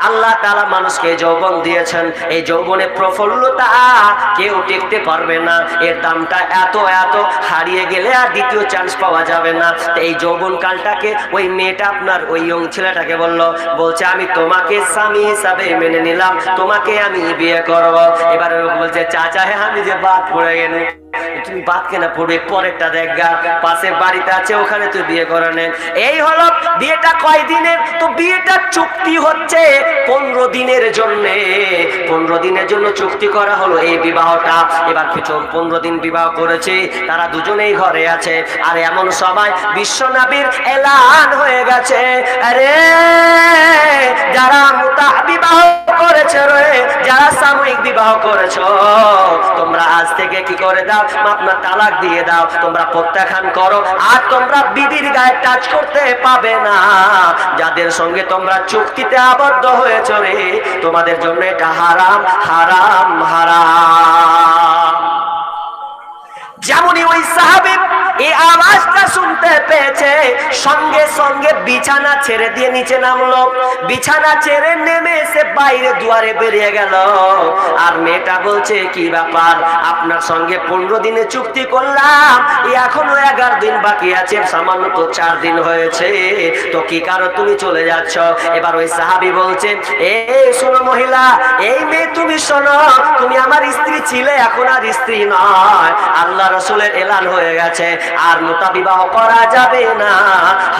আল্লাহ তাআলা মানুষকে যৌবন দিয়েছেন, এই যৌবনে প্রফুল্লতা কেউ টিকতে পারবে না। এর দামটা এত এত, হারিয়ে গেলে আর দ্বিতীয় চান্স পাওয়া যাবে না। এই যৌবন কালটাকে ওই মেয়েটা আপনার ওই ইয়ং ছেলেটাকে বলছে আমি তোমাকে স্বামী হিসাবে মেনে নিলাম, তোমাকে আমি বিয়ে করব। এবার বলছে চাচা হ্যাঁ আমি যে বাদ পড়ে গেল, তুমি বাদ কেনা পড়বে, পরেরটা দেখগা পাশের বাড়িতে আছে ওখানে তুই বিয়ে করে নেন। এই হলো বিয়েটা কয় দিনের, তো বিয়েটা চুক্তি হচ্ছে 15 দিনের জন্য। 15 দিনের জন্য চুক্তি করা হলো এই বিবাহটা। এবার কিছু 15 দিন বিবাহ করেছে, তারা দুজনেই ঘরে আছে। আর এমন সময় বিশ্বনবীর এলান হয়ে গেছে, আরে যারা মুতাহ বিবাহ করেছে রে, যারা সাময়িক বিবাহ করেছো, তোমরা আজ থেকে কি করে দাও, আপনার তালাক দিয়ে দাও, তোমরা প্রত্যাখ্যান করো। আর তোমরা বিবির গায়ে টাচ করতে পাবে না। যাদের সঙ্গে তোমরা চুক্তিতে আবদ্ধ হয়েছো রে, তোমাদের জন্য এটা হারাম হারাম হারাম। যেমনই ওই সাহাবী এই আওয়াজটা শুনতে পেয়েছে, সঙ্গে সঙ্গে বিছানা ছেড়ে দিয়ে নিচে নামলো। বিছানা ছেড়ে নেমে এসে বাইরে দুয়ারে বেরিয়ে গেল। আর মেয়েটা বলছে কি ব্যাপার, আপনার সঙ্গে 15 দিনে চুক্তি করলাম, এখনো 11 দিন বাকি আছে, সামান্য তো 4 দিন হয়েছে, তো কি কারো তুমি চলে যাচ্ছ? এবার ওই সাহাবী বলছে এই শোনো মহিলা, এই মেয়ে তুমি শোনো, তুমি আমার স্ত্রী ছিলে, এখন আর স্ত্রী নয়, আল্লাহ রাসূলের এলান হয়ে গেছে, আর মুতা বিবাহ করা যাবে না,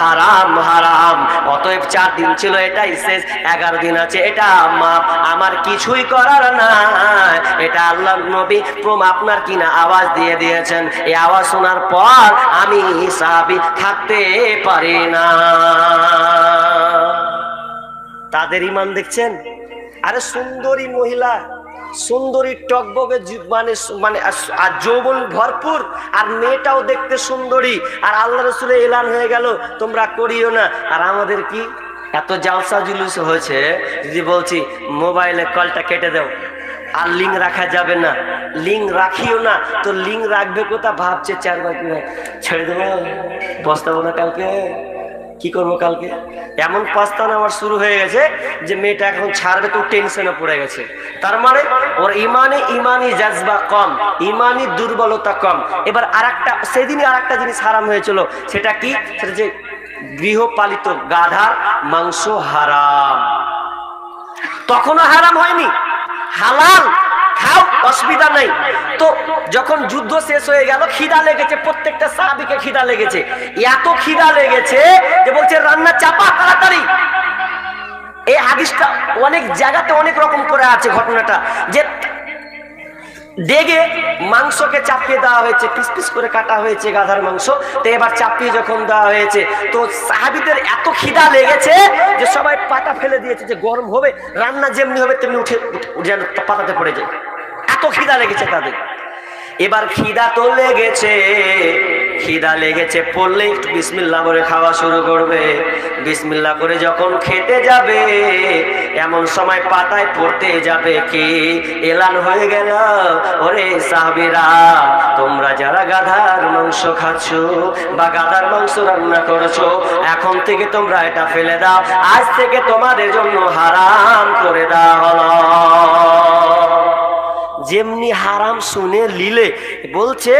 হারাম হারাম। অতএব 4 দিন ছিল, এটাই শেষ, 11 দিন আছে, এটা মাপ, আমার কিছুই করার নাই। এটা আল্লাহর নবী আপনার কিনা আওয়াজ দিয়ে দিয়েছেন। এই আওয়াজ শোনার পর আমি সাহাবী থাকতে পারি না। তাদের ঈমান দেখছেন? আরে সুন্দরী মহিলা, সুন্দরী টকবগে, মানে মানে যৌবন ভরপুর, আর মেয়েটাও দেখতে সুন্দরী, আর আল্লাহ রাসূলের এলান হয়ে গেল তোমরা করিও না। আর আমাদের কি এত জালসা জুলুস হয়েছে, যদি বলছি মোবাইলে কলটা কেটে দাও, আর লিঙ্ক রাখা যাবে না, লিঙ্ক রাখিও না, তো লিঙ্ক রাখবে কোথা ভাবছে 4 বার কি ছেড়ে দেবো, বসতাবো না কালকে, কি করবো কালকে, এমন পাস্তানা আমার শুরু হয়ে গেছে যে মেয়েটা এখন ছাড়বে তো টেনশনে পড়ে গেছে। তার মানে ওর ইমানি জাজবা কম, ইমানি দুর্বলতা কম। এবার আরেকটা, সেদিনই আরেকটা জিনিস হারাম হয়েছিল, সেটা কি, সেটা যে গৃহপালিত গাধার মাংস হারাম। তখনও হারাম হয়নি, হালাল, খাও, অসুবিধা নাই। তো যখন যুদ্ধ শেষ হয়ে গেল, খিদা লেগেছে, প্রত্যেকটা সাহাবীকে খিদা লেগেছে, এত খিদা লেগেছে যে বলছে রান্না চাপা তাড়াতাড়ি। এই হাদিসটা অনেক জায়গাতে অনেক রকম করে আছে ঘটনাটা, যে ডেগে মাংসকে চাপিয়ে দেওয়া হয়েছে, পিস পিস করে কাটা হয়েছে গাধার মাংস, তো এবার চাপিয়ে যখন দেওয়া হয়েছে, তো সাহাবীদের এত খিদা লেগেছে যে সবাই পাতা ফেলে দিয়েছে, যে গরম হবে, রান্না যেমনি হবে তেমনি উঠে যেন পাতাতে পড়ে যায়, এত খিদা লেগেছে তাদের। এবার খিদা তো লেগেছে, খিদা লেগেছে পড়লে একটু বিসমিল্লাহ বলে খাওয়া শুরু করবে। বিসমিল্লাহ করে যখন খেতে যাবে, এমন সময় পাতায় পড়তে যাবে কি, এলান হয়ে গেল, ওরে সাহাবীরা, তোমরা যারা গাধার মাংস খাচ্ছ বা গাধার মাংস রান্না করেছো, এখন থেকে তোমরা এটা ফেলে দাও, আজ থেকে তোমাদের জন্য হারাম করে দেওয়া হলো। যেমনি হারাম শুনে লিলে বলছে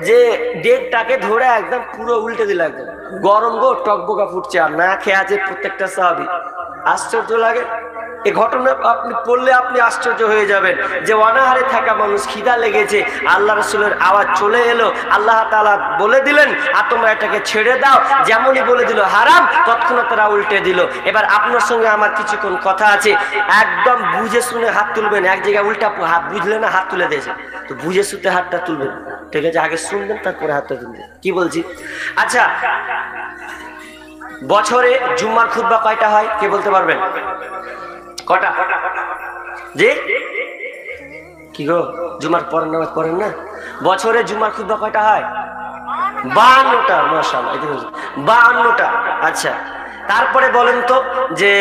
যে ডেকটাকে ধরে একদম পুরো উল্টে দিল, একদম গরম গো টকবকা ফুটছে, আর না খেয়ে আছে প্রত্যেকটা সাহাবী। আশ্চর্য লাগে এই ঘটনা, আপনি পড়লে আপনি আশ্চর্য হয়ে যাবেন যে অনাহারে থাকা মানুষ, খিদা লেগেছে, আল্লাহ রাসূলের আওয়াজ চলে এলো, আল্লাহ তাআলা বলে দিলেন আর তোমরা এটাকে ছেড়ে দাও, যেমনই বলে দিল হারাম, তৎক্ষণাৎ তারা উল্টে দিল। এবার আপনার সঙ্গে আমার কিছুক্ষণ কথা আছে, একদম বুঝে শুনে হাত তুলবেন, এক জায়গায় উল্টা হাত বুঝলে না হাত তুলে দিয়েছে, তো বুঝে শুতে হাতটা তুলবেন, ঠিক আছে, আগে শুনবেন তারপরে হাতটা তুলবেন। কি বলছি? আচ্ছা, বছরে জুম্মার খুতবা কয়টা হয় কে বলতে পারবেন? কটা? জি কি গো, জুমার পর নামাজ পড়েন না? বছরে জুমার খুতবা কয়টা হয়? 52টা। মাশাআল্লাহ, 52টা। আচ্ছা, তারপরে বলেন তো যে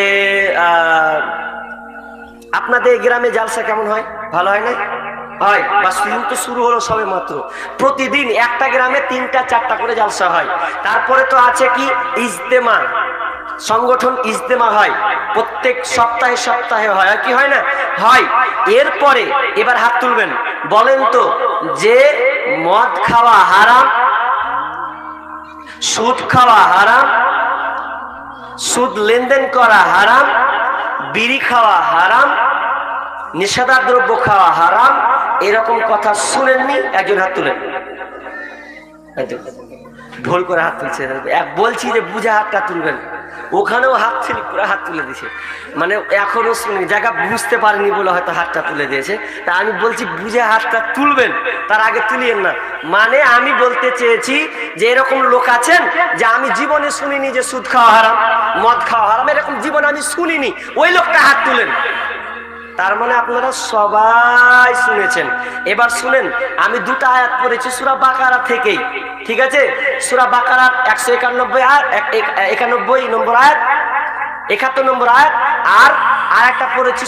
আপনাদের গ্রামে জালসা কেমন হয়? ভালো হয় না? হয়, বা তো শুরু হলো সবে মাত্র। প্রতিদিন একটা গ্রামে 3টা 4টা করে জালসা হয়। তারপরে তো আছে কি ইজতেমা, সংগঠন ইজতেমা হয়, প্রত্যেক সপ্তাহে সপ্তাহে হয়, কি হয় না হয়। এরপরে এবার হাত তুলবেন, বলেন তো যে মদ খাওয়া হারাম, সুদ খাওয়া হারাম, সুদ লেনদেন করা হারাম, বিড়ি খাওয়া হারাম, নেশাদার দ্রব্য খাওয়া হারাম, এরকম কথা শুনেননি? একজন হাত তুলেন। ভুল করে হাত তুলছে, বলছি যে বুঝে হাতটা তুলবেন, ওখানেও হাত ছিলি পুরো হাত তুলে দিয়েছে, মানে এখনো শুনি জায়গা বুঝতে পারেনি বলে হয়তো হাতটা তুলে দিয়েছে। তা আমি বলছি বুঝে হাতটা তুলবেন, তার আগে তুলিয়েন না। মানে আমি বলতে চেয়েছি যে এরকম লোক আছেন যে আমি জীবনে শুনিনি যে সুদ খাওয়া হারাম, মদ খাওয়া হারাম, এরকম জীবনে আমি শুনিনি, ওই লোকটা হাত তুলেন। তার মানে আপনারা সবাই শুনেছেন। এবার শুনেন, আমি দুটো আয়াত পড়েছি সূরা বাকারা থেকেই, ঠিক আছে? সূরা বাকারার 191 আয়াত, 91 নম্বর আয়াত, 71 নম্বর আয়াত, আর আরেকটা পড়েছি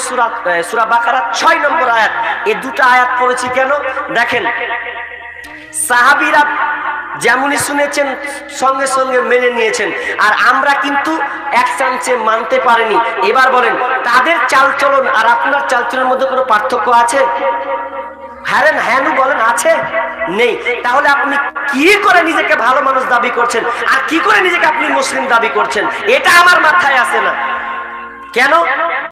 সূরা বাকারার 6 নম্বর আয়াত। এই দুটো আয়াত পড়েছি কেন দেখেন, সাহাবীরা যেমনই শুনেছেন সঙ্গে সঙ্গে মেনে নিয়েছেন, আর আমরা কিন্তু এক চান্সে মানতে পারিনি। এবার বলেন, তাদের চালচলন আর আপনার চালচলনের মধ্যে কোনো পার্থক্য আছে? হ্যাঁ বলেন, আছে? নেই। তাহলে আপনি কি করে নিজেকে ভালো মানুষ দাবি করছেন, আর কি করে নিজেকে আপনি মুসলিম দাবি করছেন? এটা আমার মাথায় আসে না। কেন?